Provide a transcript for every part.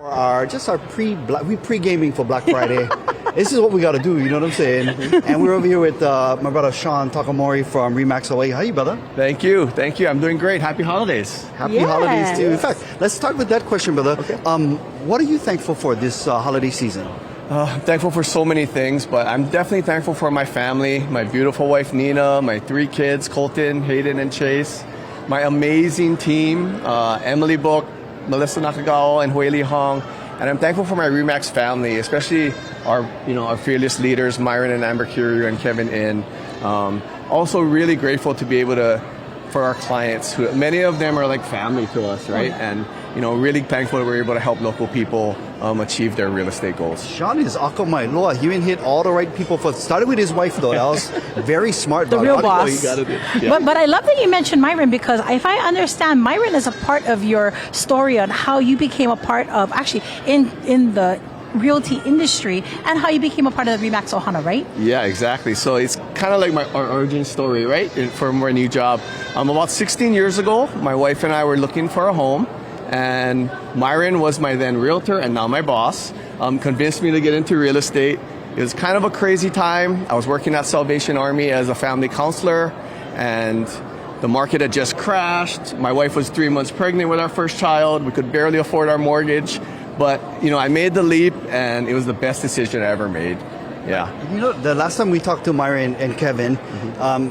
Our pre-gaming for Black Friday. This is what we got to do, you know what I'm saying? And we're over here with my brother Sean Takamori from REMAX Hawai'i. How are you, brother? Thank you. I'm doing great. Happy holidays. Happy holidays too. In fact, let's start with that question, brother. Okay. What are you thankful for this holiday season? I'm thankful for so many things, but I'm definitely thankful for my family, my beautiful wife Nina, my 3 kids, Colton, Hayden, and Chase, my amazing team, Emily Book, Melissa Nakagawa, and Hueli Hong. And I'm thankful for my REMAX family, especially our fearless leaders, Myron and Amber Curio and Kevin In. Also really grateful to be able to, for our clients, who many of them are like family to us, right? And really thankful that we're able to help local people achieve their real estate goals. Sean is akamai loa. He hit all the right people first. Started with his wife though. That was very smart. The real boss. You gotta do. Yeah. But I love that you mentioned Myron, because if I understand, Myron is a part of your story on how you became a part of, actually in the realty industry, and how you became a part of the REMAX Ohana, right? Yeah, exactly. So it's kind of like our origin story, right? For my new job. About 16 years ago, my wife and I were looking for a home, and Myron was my then realtor and now my boss. Convinced me to get into real estate. It was kind of a crazy time. I was working at Salvation Army as a family counselor, and the market had just crashed. My wife was 3 months pregnant with our first child. We could barely afford our mortgage. But, I made the leap, and it was the best decision I ever made. Yeah. The last time we talked to Myron and Kevin,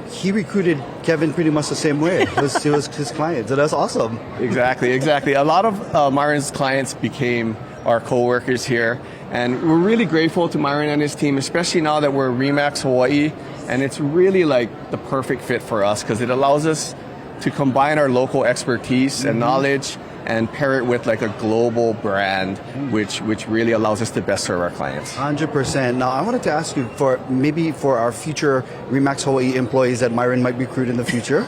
he recruited Kevin pretty much the same way. It was his client. So that's awesome. Exactly. A lot of Myron's clients became our co-workers here. And we're really grateful to Myron and his team, especially now that we're REMAX Hawai'i. And it's really like the perfect fit for us, because it allows us to combine our local expertise and knowledge and pair it with like a global brand, which really allows us to best serve our clients. 100%. Now, I wanted to ask you for our future REMAX Hawai'i employees that Myron might recruit in the future.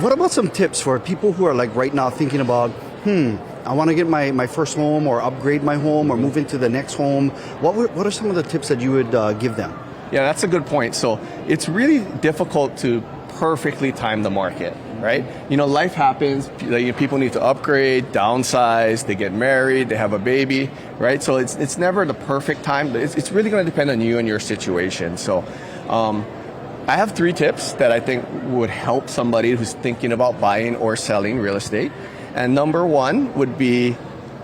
What about some tips for people who are like right now thinking about, I want to get my first home, or upgrade my home, or move into the next home. What are some of the tips that you would give them? Yeah, that's a good point. So it's really difficult to perfectly time the market, right? Life happens. People need to upgrade, downsize, they get married, they have a baby, right? So it's never the perfect time. It's really going to depend on you and your situation. So I have 3 tips that I think would help somebody who's thinking about buying or selling real estate. And number 1 would be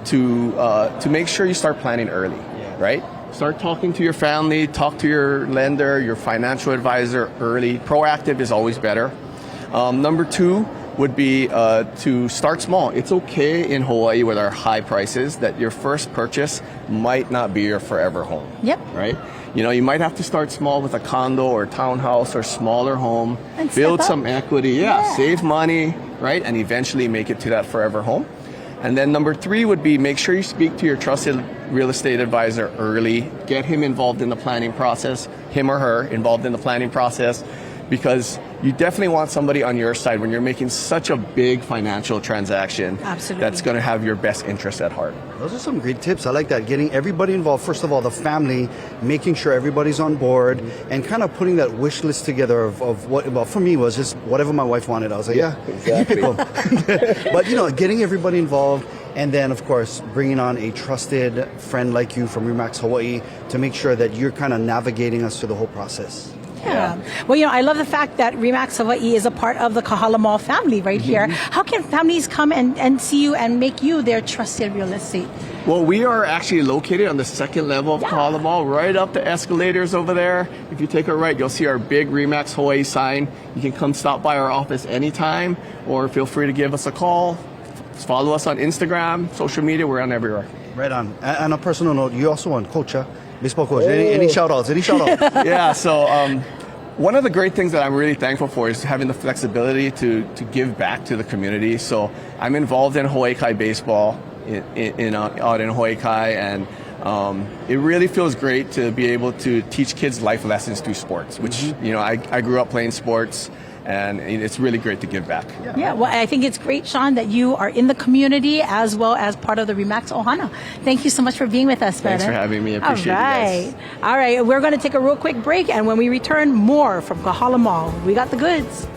to make sure you start planning early, right? Start talking to your family, talk to your lender, your financial advisor early. Proactive is always better. Number 2 would be to start small. It's okay in Hawaii with our high prices that your first purchase might not be your forever home. Yep. Right? You might have to start small with a condo or townhouse or smaller home, and build some equity, save money, right? And eventually make it to that forever home. And then number 3 would be make sure you speak to your trusted real estate advisor early. Get him involved in the planning process, him or her involved in the planning process, because you definitely want somebody on your side when you're making such a big financial transaction. Absolutely. That's going to have your best interest at heart. Those are some great tips. I like that. Getting everybody involved. First of all, the family, making sure everybody's on board, and kind of putting that wish list together of what, well, for me, was just whatever my wife wanted. I was like, yeah, exactly. But, getting everybody involved, and then, of course, bringing on a trusted friend like you from REMAX Hawai'i to make sure that you're kind of navigating us through the whole process. Yeah. Well, I love the fact that REMAX Hawai'i is a part of the Kahala Mall family right here. How can families come and see you and make you their trusted real estate? Well, we are actually located on the 2nd level of Kahala Mall, right up the escalators over there. If you take a right, you'll see our big REMAX Hawai'i sign. You can come stop by our office anytime, or feel free to give us a call. Follow us on Instagram, social media. We're on everywhere. Right on. And on a personal note, you also won coach, baseball coach. Any shout-outs? Yeah, so one of the great things that I'm really thankful for is having the flexibility to give back to the community. So I'm involved in Hawaii Kai baseball out in Hawaii Kai, and it really feels great to be able to teach kids life lessons through sports, which, I grew up playing sports. And it's really great to give back. Yeah, well, I think it's great, Sean, that you are in the community as well as part of the REMAX Ohana. Thank you so much for being with us, brother. Thanks for having me. I appreciate you guys. All right, we're going to take a real quick break, and when we return, more from Kahala Mall. We got the goods.